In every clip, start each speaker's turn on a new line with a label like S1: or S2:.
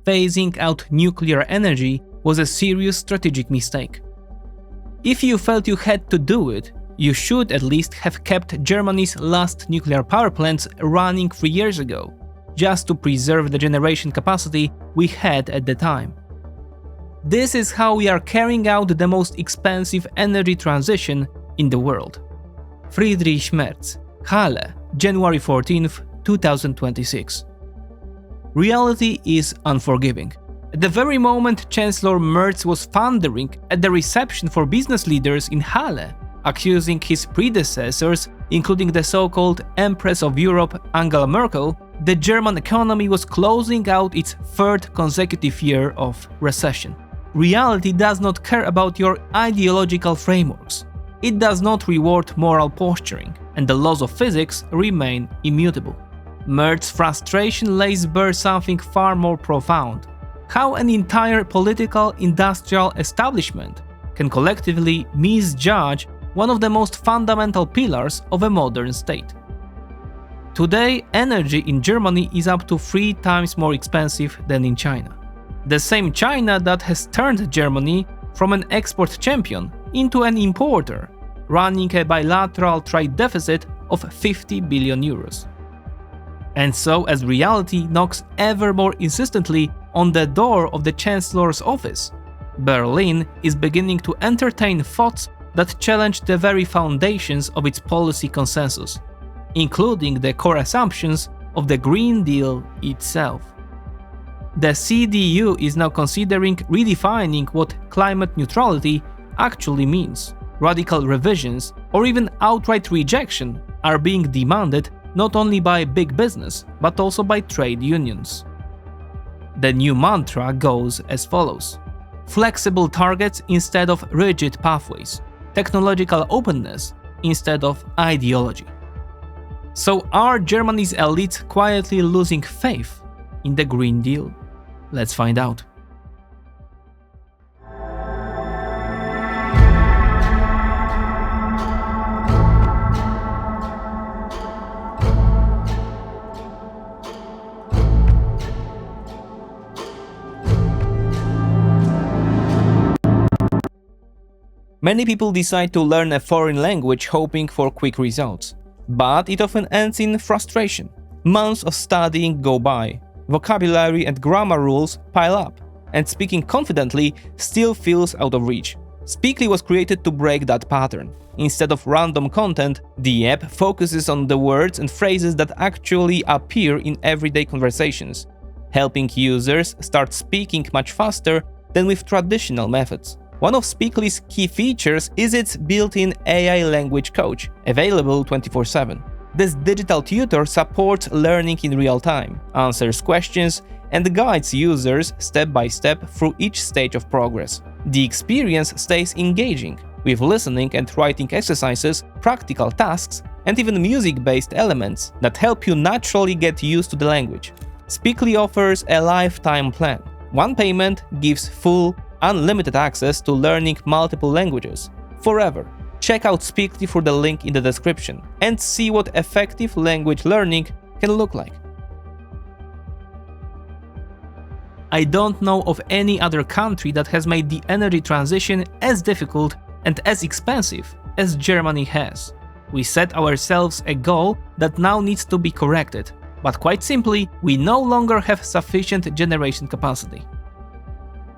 S1: phasing out nuclear energy was a serious strategic mistake. If you felt you had to do it, you should at least have kept Germany's last nuclear power plants running 3 years ago, just to preserve the generation capacity we had at the time. This is how we are carrying out the most expensive energy transition in the world. Friedrich Merz, Halle, January 14, 2026. Reality is unforgiving. At the very moment Chancellor Merz was thundering at the reception for business leaders in Halle, accusing his predecessors, including the so-called Empress of Europe Angela Merkel, the German economy was closing out its third consecutive year of recession. Reality does not care about your ideological frameworks. It does not reward moral posturing, and the laws of physics remain immutable. Merz's frustration lays bare something far more profound: how an entire political industrial establishment can collectively misjudge one of the most fundamental pillars of a modern state. Today, energy in Germany is up to 3 times more expensive than in China. The same China that has turned Germany from an export champion into an importer, running a bilateral trade deficit of 50 billion euros. And so, as reality knocks ever more insistently on the door of the Chancellor's office, Berlin is beginning to entertain thoughts that challenge the very foundations of its policy consensus, including the core assumptions of the Green Deal itself. The CDU is now considering redefining what climate neutrality actually means. Radical revisions, or even outright rejection, are being demanded not only by big business, but also by trade unions. The new mantra goes as follows: flexible targets instead of rigid pathways, technological openness instead of ideology. So are Germany's elites quietly losing faith in the Green Deal? Let's find out. Many people decide to learn a foreign language hoping for quick results, but it often ends in frustration. Months of studying go by, vocabulary and grammar rules pile up, and speaking confidently still feels out of reach. Speakly was created to break that pattern. Instead of random content, the app focuses on the words and phrases that actually appear in everyday conversations, helping users start speaking much faster than with traditional methods. One of Speakly's key features is its built-in AI language coach, available 24/7. This digital tutor supports learning in real time, answers questions, and guides users step by step through each stage of progress. The experience stays engaging, with listening and writing exercises, practical tasks, and even music-based elements that help you naturally get used to the language. Speakly offers a lifetime plan. One payment gives full, unlimited access to learning multiple languages, forever. Check out Speakly through the link in the description and see what effective language learning can look like. I don't know of any other country that has made the energy transition as difficult and as expensive as Germany has. We set ourselves a goal that now needs to be corrected, but quite simply, we no longer have sufficient generation capacity.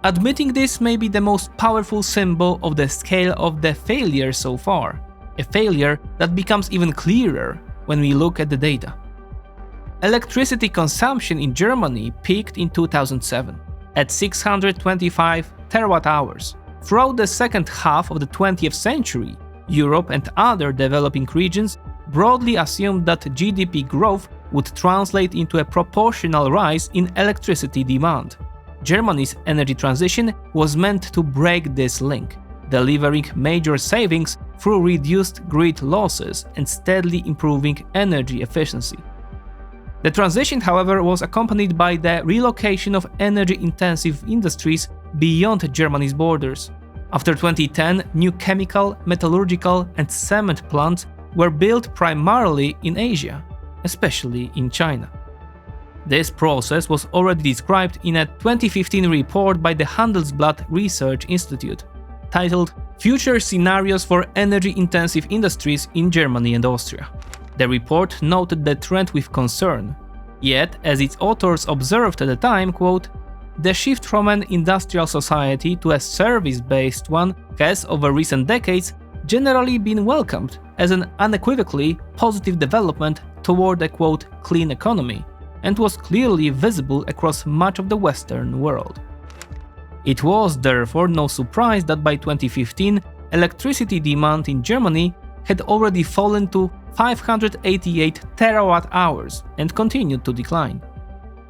S1: Admitting this may be the most powerful symbol of the scale of the failure so far, a failure that becomes even clearer when we look at the data. Electricity consumption in Germany peaked in 2007 at 625 terawatt-hours. Throughout the second half of the 20th century, Europe and other developing regions broadly assumed that GDP growth would translate into a proportional rise in electricity demand. Germany's energy transition was meant to break this link, delivering major savings through reduced grid losses and steadily improving energy efficiency. The transition, however, was accompanied by the relocation of energy-intensive industries beyond Germany's borders. After 2010, new chemical, metallurgical, and cement plants were built primarily in Asia, especially in China. This process was already described in a 2015 report by the Handelsblatt Research Institute, titled Future Scenarios for Energy-Intensive Industries in Germany and Austria. The report noted the trend with concern, yet, as its authors observed at the time, quote, "The shift from an industrial society to a service-based one has, over recent decades, generally been welcomed as an unequivocally positive development toward a, quote, clean economy, and was clearly visible across much of the Western world." It was therefore no surprise that by 2015, electricity demand in Germany had already fallen to 588 terawatt-hours and continued to decline.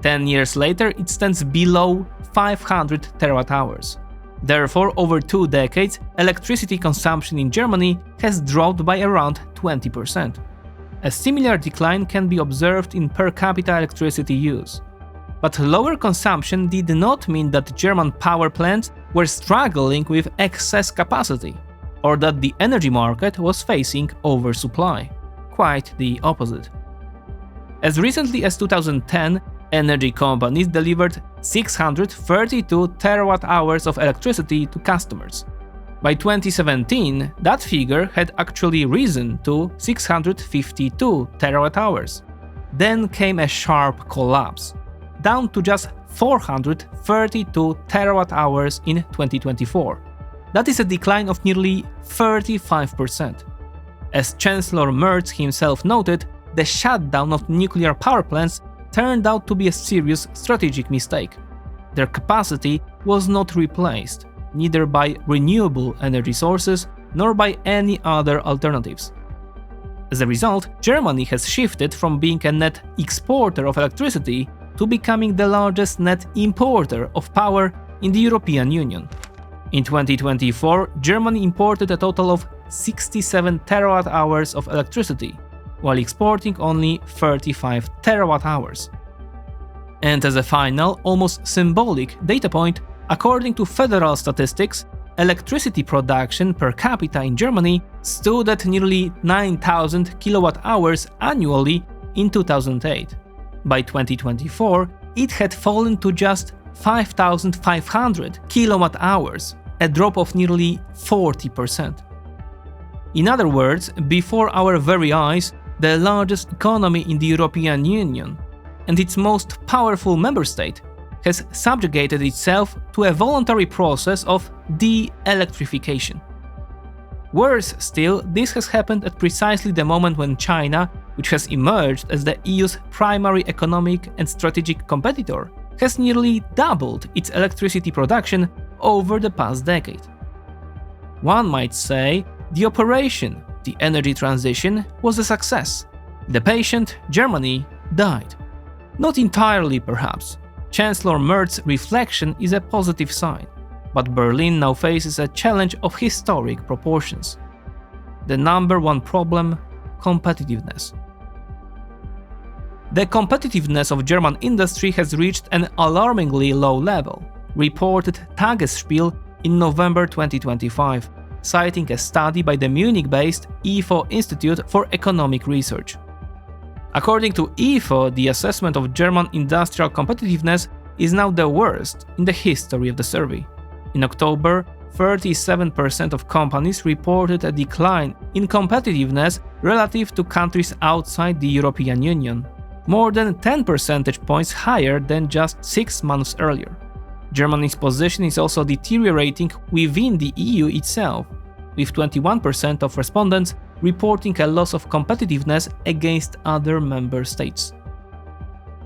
S1: 10 years later, it stands below 500 terawatt-hours. Therefore, over 2 decades, electricity consumption in Germany has dropped by around 20%. A similar decline can be observed in per capita electricity use. But lower consumption did not mean that German power plants were struggling with excess capacity, or that the energy market was facing oversupply. Quite the opposite. As recently as 2010, energy companies delivered 632 terawatt-hours of electricity to customers. By 2017, that figure had actually risen to 652 terawatt-hours. Then came a sharp collapse, down to just 432 terawatt-hours in 2024. That is a decline of nearly 35%. As Chancellor Merz himself noted, the shutdown of nuclear power plants turned out to be a serious strategic mistake. Their capacity was not replaced, neither by renewable energy sources nor by any other alternatives. As a result, Germany has shifted from being a net exporter of electricity to becoming the largest net importer of power in the European Union. In 2024, Germany imported a total of 67 terawatt-hours of electricity, while exporting only 35 terawatt-hours. And as a final, almost symbolic data point, according to federal statistics, electricity production per capita in Germany stood at nearly 9,000 kilowatt-hours annually in 2008. By 2024, it had fallen to just 5,500 kilowatt-hours, a drop of nearly 40%. In other words, before our very eyes, the largest economy in the European Union and its most powerful member state has subjugated itself to a voluntary process of de-electrification. Worse still, this has happened at precisely the moment when China, which has emerged as the EU's primary economic and strategic competitor, has nearly doubled its electricity production over the past decade. One might say the operation, the energy transition, was a success. The patient, Germany, died. Not entirely, perhaps. Chancellor Merz's reflection is a positive sign, but Berlin now faces a challenge of historic proportions. The number one problem: competitiveness. The competitiveness of German industry has reached an alarmingly low level, reported Tagesspiel in November 2025, citing a study by the Munich-based IFO Institute for Economic Research. According to IFO, the assessment of German industrial competitiveness is now the worst in the history of the survey. In October, 37% of companies reported a decline in competitiveness relative to countries outside the European Union, more than 10 percentage points higher than just 6 months earlier. Germany's position is also deteriorating within the EU itself, with 21% of respondents reporting a loss of competitiveness against other member states.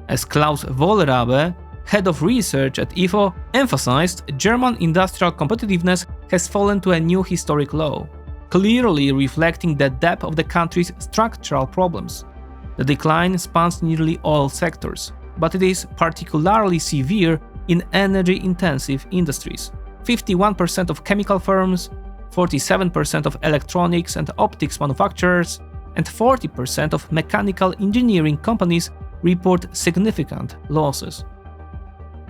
S1: As Klaus Wohlrabe, head of research at IFO, emphasized, German industrial competitiveness has fallen to a new historic low, clearly reflecting the depth of the country's structural problems. The decline spans nearly all sectors, but it is particularly severe in energy-intensive industries. 51% of chemical firms, 47% of electronics and optics manufacturers, and 40% of mechanical engineering companies report significant losses.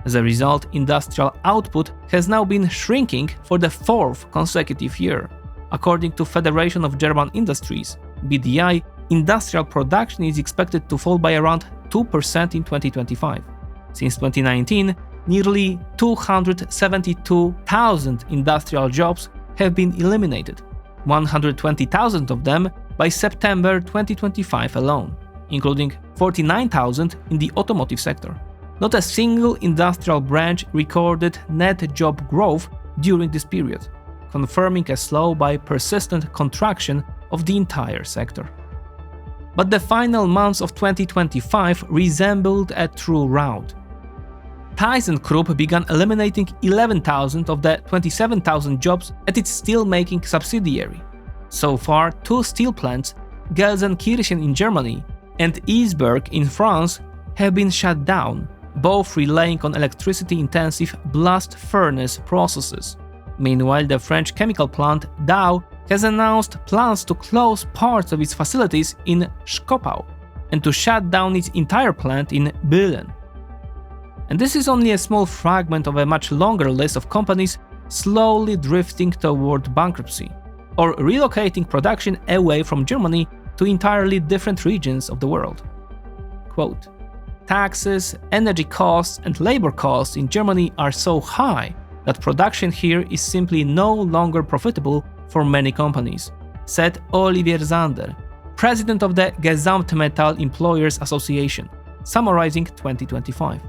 S1: As a result, industrial output has now been shrinking for the 4th consecutive year. According to Federation of German Industries, BDI, industrial production is expected to fall by around 2% in 2025. Since 2019, nearly 272,000 industrial jobs have been eliminated, 120,000 of them by September 2025 alone, including 49,000 in the automotive sector. Not a single industrial branch recorded net job growth during this period, confirming a slow but persistent contraction of the entire sector. But the final months of 2025 resembled a true rout. ThyssenKrupp began eliminating 11,000 of the 27,000 jobs at its steel-making subsidiary. So far, 2 steel plants, Gelsenkirchen in Germany and Isberg in France, have been shut down, both relying on electricity-intensive blast furnace processes. Meanwhile, the French chemical plant Dow has announced plans to close parts of its facilities in Schkopau and to shut down its entire plant in Bühlen. And this is only a small fragment of a much longer list of companies slowly drifting toward bankruptcy, or relocating production away from Germany to entirely different regions of the world. Quote, "Taxes, energy costs, and labor costs in Germany are so high that production here is simply no longer profitable for many companies," said Olivier Zander, president of the Gesamtmetall Employers Association, summarizing 2025.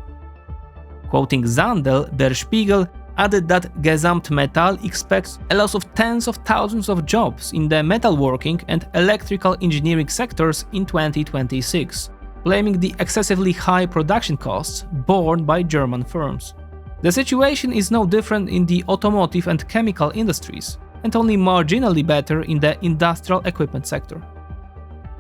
S1: Quoting Zander, Der Spiegel added that Gesamtmetall expects a loss of tens of thousands of jobs in the metalworking and electrical engineering sectors in 2026, blaming the excessively high production costs borne by German firms. The situation is no different in the automotive and chemical industries, and only marginally better in the industrial equipment sector.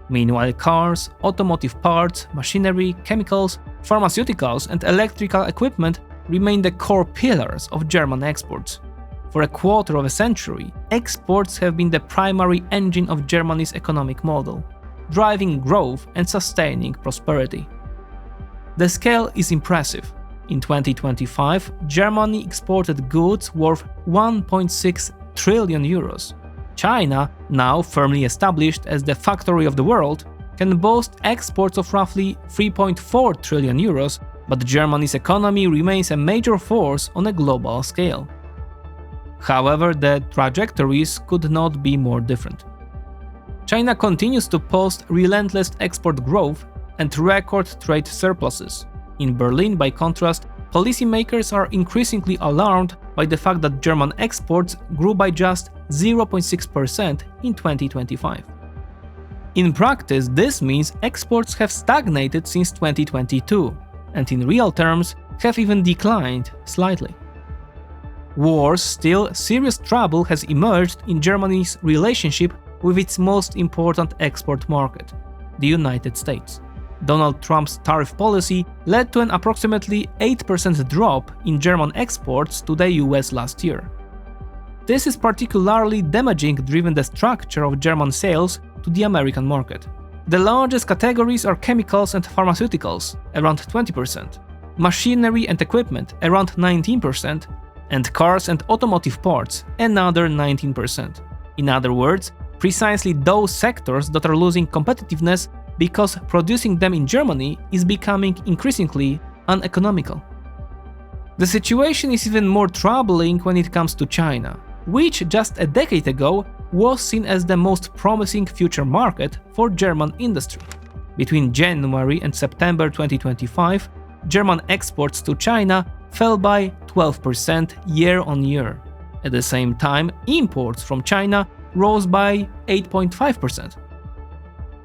S1: Meanwhile, cars, automotive parts, machinery, chemicals, pharmaceuticals, and electrical equipment remain the core pillars of German exports. For a quarter of a century, exports have been the primary engine of Germany's economic model, driving growth and sustaining prosperity. The scale is impressive. In 2025, Germany exported goods worth 1.6 trillion euros. China, now firmly established as the factory of the world, can boast exports of roughly 3.4 trillion euros, but Germany's economy remains a major force on a global scale. However, the trajectories could not be more different. China continues to post relentless export growth and record trade surpluses. In Berlin, by contrast, policymakers are increasingly alarmed by the fact that German exports grew by just 0.6% in 2025. In practice, this means exports have stagnated since 2022, and in real terms have even declined slightly. Worse still, serious trouble has emerged in Germany's relationship with its most important export market, the United States. Donald Trump's tariff policy led to an approximately 8% drop in German exports to the US last year. This is particularly damaging given the structure of German sales to the American market. The largest categories are chemicals and pharmaceuticals, around 20%, machinery and equipment, around 19%, and cars and automotive parts, another 19%. In other words, precisely those sectors that are losing competitiveness because producing them in Germany is becoming increasingly uneconomical. The situation is even more troubling when it comes to China, which just a decade ago was seen as the most promising future market for German industry. Between January and September 2025, German exports to China fell by 12% year-on-year. At the same time, imports from China rose by 8.5%.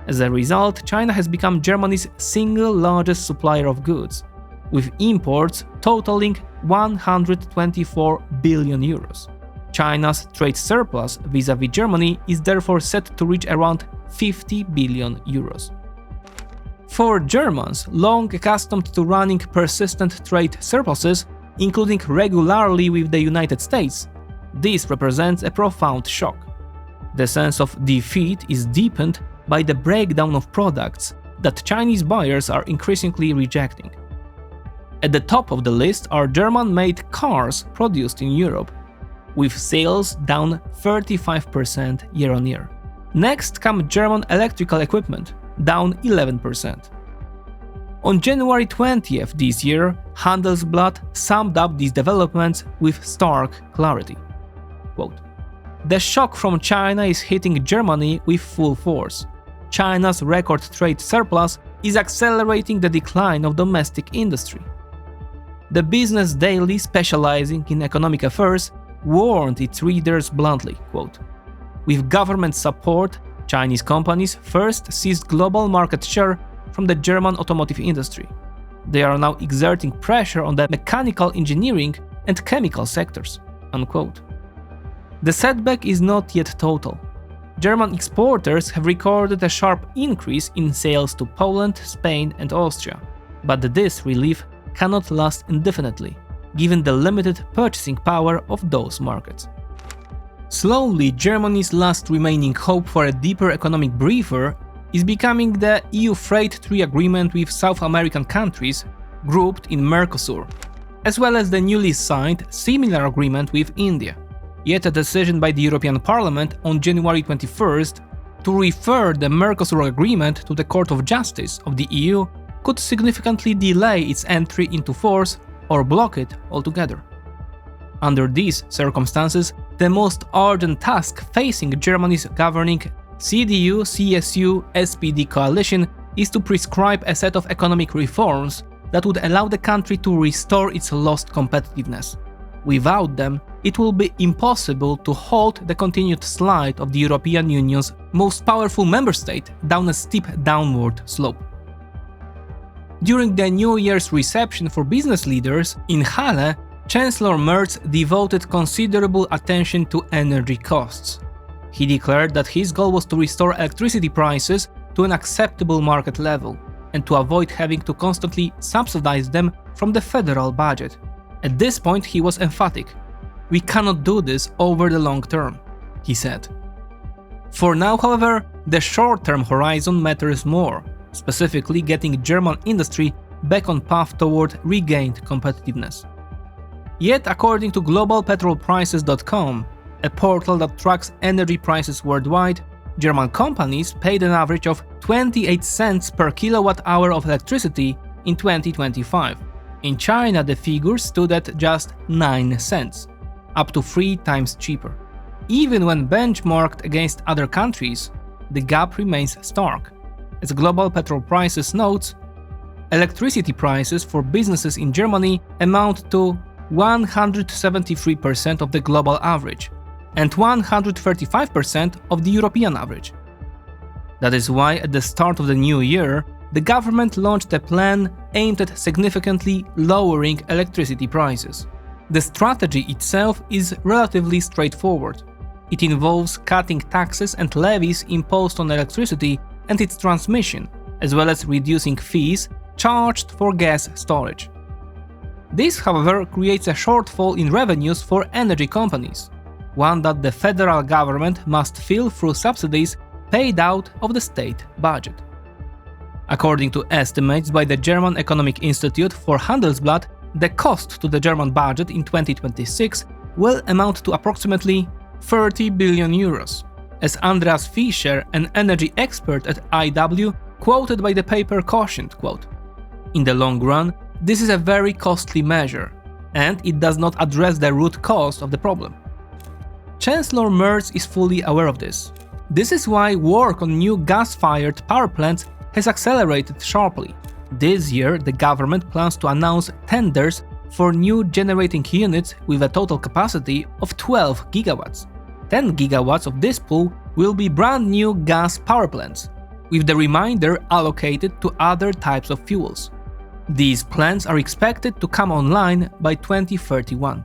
S1: As a result, China has become Germany's single largest supplier of goods, with imports totaling 124 billion euros. China's trade surplus vis-à-vis Germany is therefore set to reach around 50 billion euros. For Germans, long accustomed to running persistent trade surpluses, including regularly with the United States, this represents a profound shock. The sense of defeat is deepened by the breakdown of products that Chinese buyers are increasingly rejecting. At the top of the list are German-made cars produced in Europe, with sales down 35% year-on-year. Next come German electrical equipment, down 11%. On January 20th this year, Handelsblatt summed up these developments with stark clarity. Quote, "The shock from China is hitting Germany with full force. China's record trade surplus is accelerating the decline of domestic industry." The Business Daily, specializing in economic affairs, warned its readers bluntly, quote, "With government support, Chinese companies first seized global market share from the German automotive industry. They are now exerting pressure on the mechanical engineering and chemical sectors." Unquote. The setback is not yet total. German exporters have recorded a sharp increase in sales to Poland, Spain, and Austria, but this relief cannot last indefinitely, given the limited purchasing power of those markets. Slowly, Germany's last remaining hope for a deeper economic breather is becoming the EU Freight Trade Agreement with South American countries grouped in Mercosur, as well as the newly signed similar agreement with India. Yet a decision by the European Parliament on January 21st to refer the Mercosur agreement to the Court of Justice of the EU could significantly delay its entry into force or block it altogether. Under these circumstances, the most urgent task facing Germany's governing CDU-CSU-SPD coalition is to prescribe a set of economic reforms that would allow the country to restore its lost competitiveness. Without them, it will be impossible to halt the continued slide of the European Union's most powerful member state down a steep downward slope. During the New Year's reception for business leaders in Halle, Chancellor Merz devoted considerable attention to energy costs. He declared that his goal was to restore electricity prices to an acceptable market level and to avoid having to constantly subsidize them from the federal budget. At this point, he was emphatic. "We cannot do this over the long term," he said. For now, however, the short-term horizon matters more, specifically getting German industry back on path toward regained competitiveness. Yet, according to globalpetrolprices.com, a portal that tracks energy prices worldwide, German companies paid an average of 28 cents per kilowatt-hour of electricity in 2025. In China, the figure stood at just 9 cents, up to 3 times cheaper. Even when benchmarked against other countries, the gap remains stark. As Global Petrol Prices notes, electricity prices for businesses in Germany amount to 173% of the global average and 135% of the European average. That is why at the start of the new year, the government launched a plan aimed at significantly lowering electricity prices. The strategy itself is relatively straightforward. It involves cutting taxes and levies imposed on electricity and its transmission, as well as reducing fees charged for gas storage. This, however, creates a shortfall in revenues for energy companies, one that the federal government must fill through subsidies paid out of the state budget. According to estimates by the German Economic Institute for Handelsblatt, the cost to the German budget in 2026 will amount to approximately 30 billion euros, as Andreas Fischer, an energy expert at IW, quoted by the paper cautioned, quote, "In the long run, this is a very costly measure, and it does not address the root cause of the problem." Chancellor Merz is fully aware of this. This is why work on new gas-fired power plants has accelerated sharply. This year, the government plans to announce tenders for new generating units with a total capacity of 12 gigawatts. 10 gigawatts of this pool will be brand new gas power plants, with the remainder allocated to other types of fuels. These plants are expected to come online by 2031.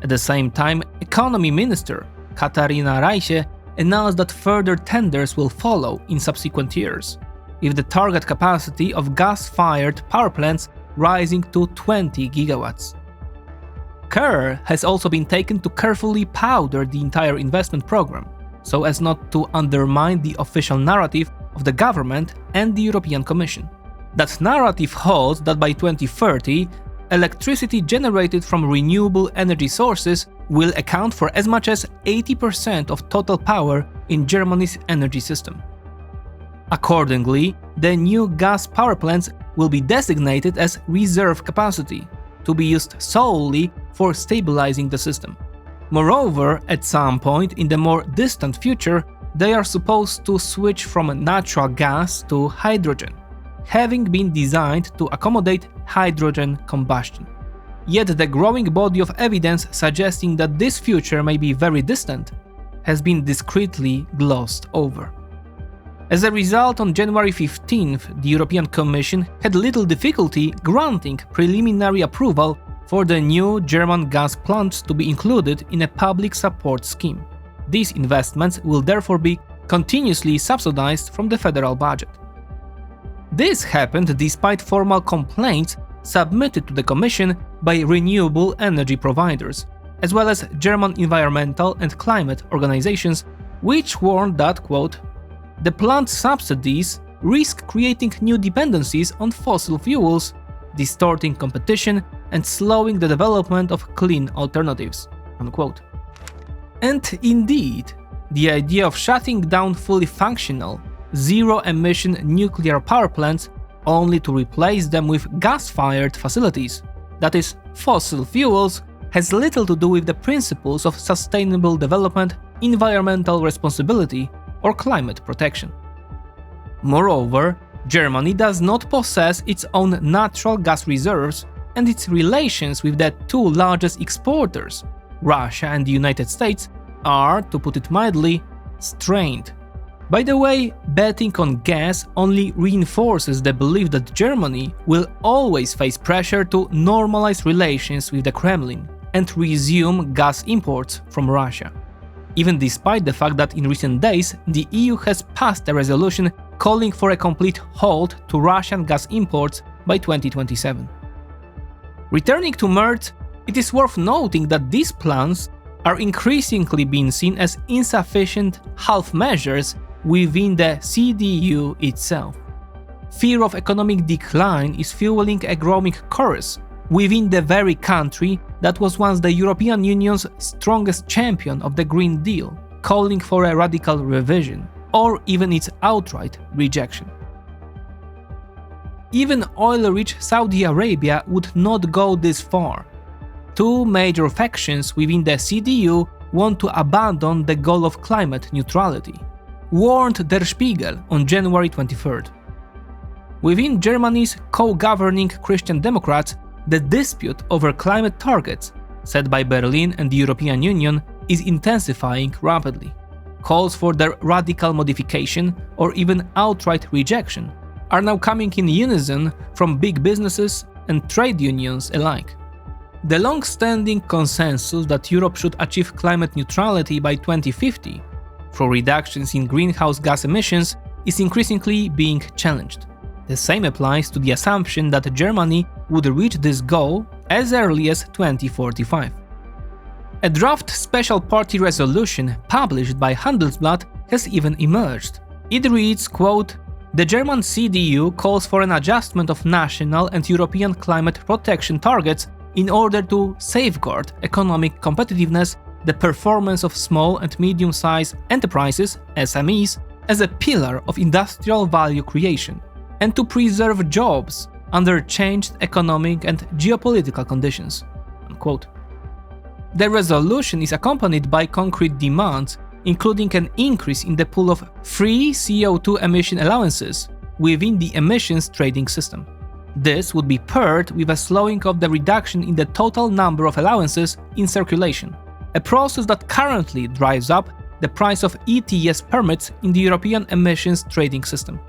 S1: At the same time, Economy Minister Katharina Reiche announced that further tenders will follow in subsequent years, with the target capacity of gas-fired power plants rising to 20 gigawatts. Care has also been taken to carefully powder the entire investment program, so as not to undermine the official narrative of the government and the European Commission. That narrative holds that by 2030, electricity generated from renewable energy sources will account for as much as 80% of total power in Germany's energy system. Accordingly, the new gas power plants will be designated as reserve capacity, to be used solely for stabilizing the system. Moreover, at some point in the more distant future, they are supposed to switch from natural gas to hydrogen, having been designed to accommodate hydrogen combustion. Yet the growing body of evidence suggesting that this future may be very distant has been discreetly glossed over. As a result, on January 15th, the European Commission had little difficulty granting preliminary approval for the new German gas plants to be included in a public support scheme. These investments will therefore be continuously subsidized from the federal budget. This happened despite formal complaints submitted to the Commission by renewable energy providers, as well as German environmental and climate organizations, which warned that, quote, the plant subsidies risk creating new dependencies on fossil fuels, distorting competition and slowing the development of clean alternatives, unquote. And indeed, the idea of shutting down fully functional, zero-emission nuclear power plants only to replace them with gas-fired facilities, that is, fossil fuels, has little to do with the principles of sustainable development, environmental responsibility, or climate protection. Moreover, Germany does not possess its own natural gas reserves, and its relations with the two largest exporters, Russia and the United States, are, to put it mildly, strained. By the way, betting on gas only reinforces the belief that Germany will always face pressure to normalize relations with the Kremlin and resume gas imports from Russia, even despite the fact that in recent days the EU has passed a resolution calling for a complete halt to Russian gas imports by 2027. Returning to Merz, it is worth noting that these plans are increasingly being seen as insufficient half measures within the CDU itself. Fear of economic decline is fueling a growing chorus within the very country that was once the European Union's strongest champion of the Green Deal, calling for a radical revision, or even its outright rejection. Even oil-rich Saudi Arabia would not go this far. Two major factions within the CDU want to abandon the goal of climate neutrality, warned Der Spiegel on January 23rd. Within Germany's co-governing Christian Democrats, the dispute over climate targets, set by Berlin and the European Union, is intensifying rapidly. Calls for their radical modification or even outright rejection are now coming in unison from big businesses and trade unions alike. The long-standing consensus that Europe should achieve climate neutrality by 2050 through reductions in greenhouse gas emissions is increasingly being challenged. The same applies to the assumption that Germany would reach this goal as early as 2045. A draft special party resolution published by Handelsblatt has even emerged. It reads, quote, the German CDU calls for an adjustment of national and European climate protection targets in order to safeguard economic competitiveness, the performance of small and medium-sized enterprises, SMEs, as a pillar of industrial value creation, and to preserve jobs under changed economic and geopolitical conditions. Unquote. The resolution is accompanied by concrete demands, including an increase in the pool of free CO2 emission allowances within the emissions trading system. This would be paired with a slowing of the reduction in the total number of allowances in circulation, a process that currently drives up the price of ETS permits in the European emissions trading system.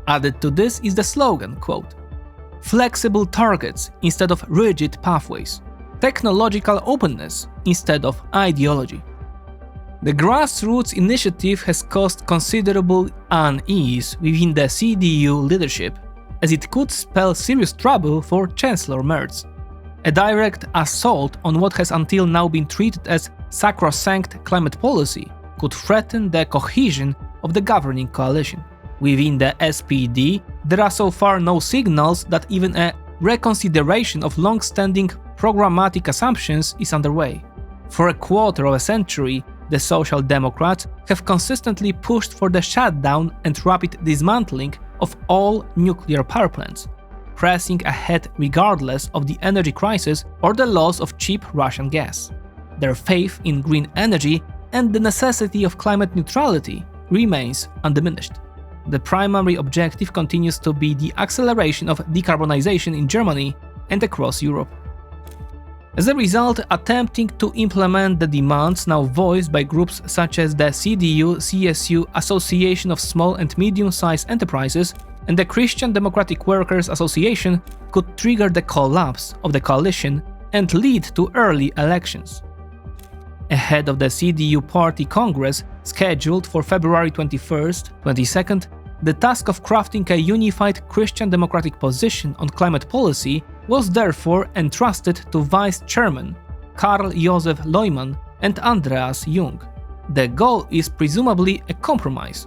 S1: Added to this is the slogan, quote, flexible targets instead of rigid pathways, technological openness instead of ideology. The grassroots initiative has caused considerable unease within the CDU leadership, as it could spell serious trouble for Chancellor Merz. A direct assault on what has until now been treated as sacrosanct climate policy could threaten the cohesion of the governing coalition. Within the SPD, there are so far no signals that even a reconsideration of long-standing programmatic assumptions is underway. For a quarter of a century, the Social Democrats have consistently pushed for the shutdown and rapid dismantling of all nuclear power plants, pressing ahead regardless of the energy crisis or the loss of cheap Russian gas. Their faith in green energy and the necessity of climate neutrality remains undiminished. The primary objective continues to be the acceleration of decarbonization in Germany and across Europe. As a result, attempting to implement the demands now voiced by groups such as the CDU-CSU Association of Small and Medium-Sized Enterprises and the Christian Democratic Workers Association could trigger the collapse of the coalition and lead to early elections. Ahead of the CDU Party Congress, scheduled for February 21st, 22nd, the task of crafting a unified Christian democratic position on climate policy was therefore entrusted to Vice Chairman Karl Josef Leumann and Andreas Jung. The goal is presumably a compromise,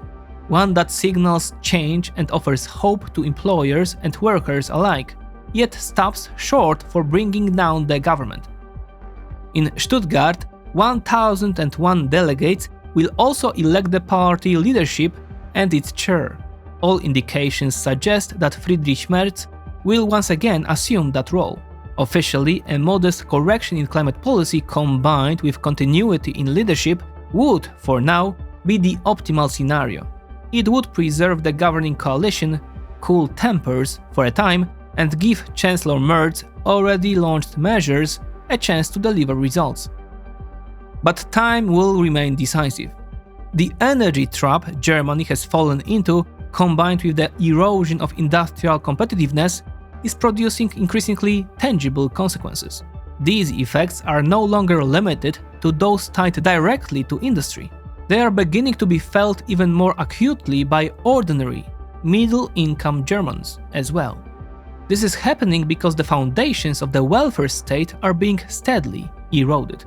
S1: one that signals change and offers hope to employers and workers alike, yet stops short for bringing down the government. In Stuttgart, 1,001 delegates will also elect the party leadership and its chair. All indications suggest that Friedrich Merz will once again assume that role. Officially, a modest correction in climate policy combined with continuity in leadership would, for now, be the optimal scenario. It would preserve the governing coalition, cool tempers for a time, and give Chancellor Merz's already launched measures a chance to deliver results. But time will remain decisive. The energy trap Germany has fallen into, combined with the erosion of industrial competitiveness, is producing increasingly tangible consequences. These effects are no longer limited to those tied directly to industry. They are beginning to be felt even more acutely by ordinary, middle-income Germans as well. This is happening because the foundations of the welfare state are being steadily eroded.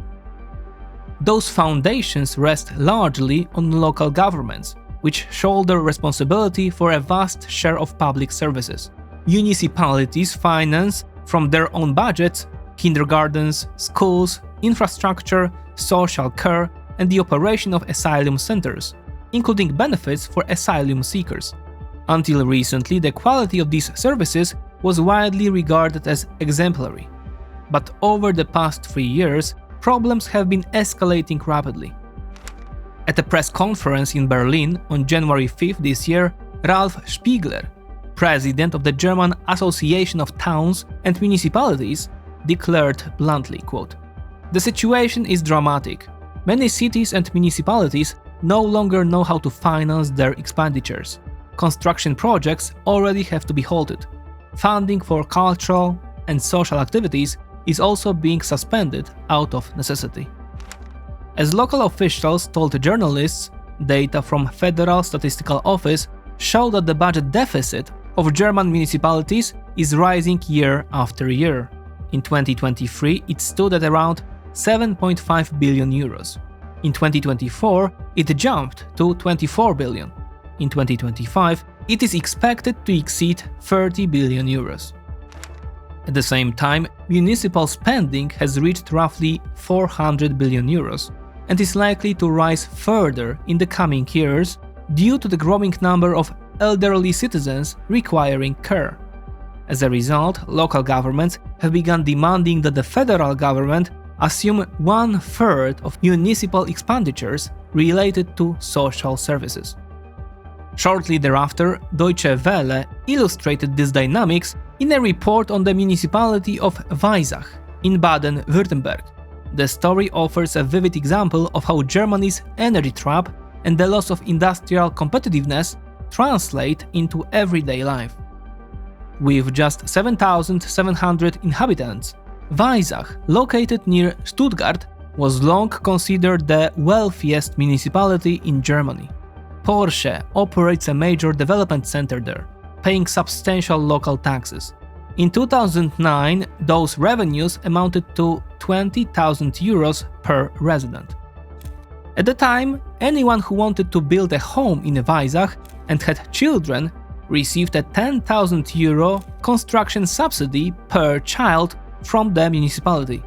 S1: Those foundations rest largely on local governments, which shoulder responsibility for a vast share of public services. Municipalities finance, from their own budgets, kindergartens, schools, infrastructure, social care, and the operation of asylum centers, including benefits for asylum seekers. Until recently, the quality of these services was widely regarded as exemplary. But over the past 3 years, problems have been escalating rapidly. At a press conference in Berlin on January 5th this year, Ralf Spiegler, president of the German Association of Towns and Municipalities, declared bluntly, quote, "The situation is dramatic. Many cities and municipalities no longer know how to finance their expenditures. Construction projects already have to be halted. Funding for cultural and social activities is also being suspended out of necessity." As local officials told journalists, data from Federal Statistical Office show that the budget deficit of German municipalities is rising year after year. In 2023, it stood at around 7.5 billion euros. In 2024, it jumped to 24 billion. In 2025, it is expected to exceed 30 billion euros. At the same time, municipal spending has reached roughly 400 billion euros and is likely to rise further in the coming years due to the growing number of elderly citizens requiring care. As a result, local governments have begun demanding that the federal government assume 1/3 of municipal expenditures related to social services. Shortly thereafter, Deutsche Welle illustrated these dynamics in a report on the municipality of Weissach in Baden-Württemberg. The story offers a vivid example of how Germany's energy trap and the loss of industrial competitiveness translate into everyday life. With just 7,700 inhabitants, Weissach, located near Stuttgart, was long considered the wealthiest municipality in Germany. Porsche operates a major development center there, paying substantial local taxes. In 2009, those revenues amounted to 20,000 euros per resident. At the time, anyone who wanted to build a home in Weissach and had children received a 10,000 euro construction subsidy per child from the municipality.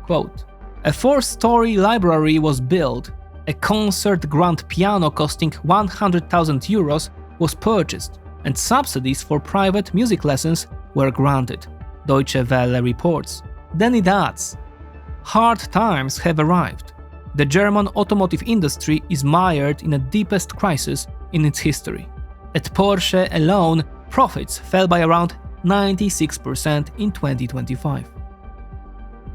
S1: Quote, "A 4-story library was built, A concert grand piano costing 100,000 euros was purchased, and subsidies for private music lessons were granted, Deutsche Welle reports. Then it adds, hard times have arrived. The German automotive industry is mired in the deepest crisis in its history. At Porsche alone, profits fell by around 96% in 2025.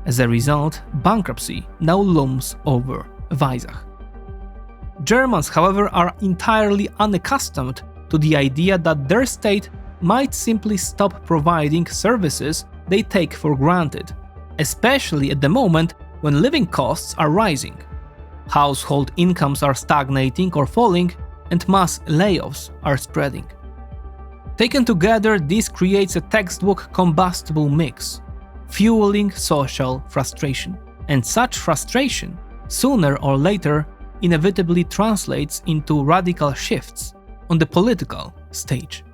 S1: As a result, bankruptcy now looms over Weissach. Germans, however, are entirely unaccustomed to the idea that their state might simply stop providing services they take for granted, especially at the moment when living costs are rising, household incomes are stagnating or falling, and mass layoffs are spreading. Taken together, this creates a textbook combustible mix, fueling social frustration. And such frustration, sooner or later, inevitably translates into radical shifts on the political stage.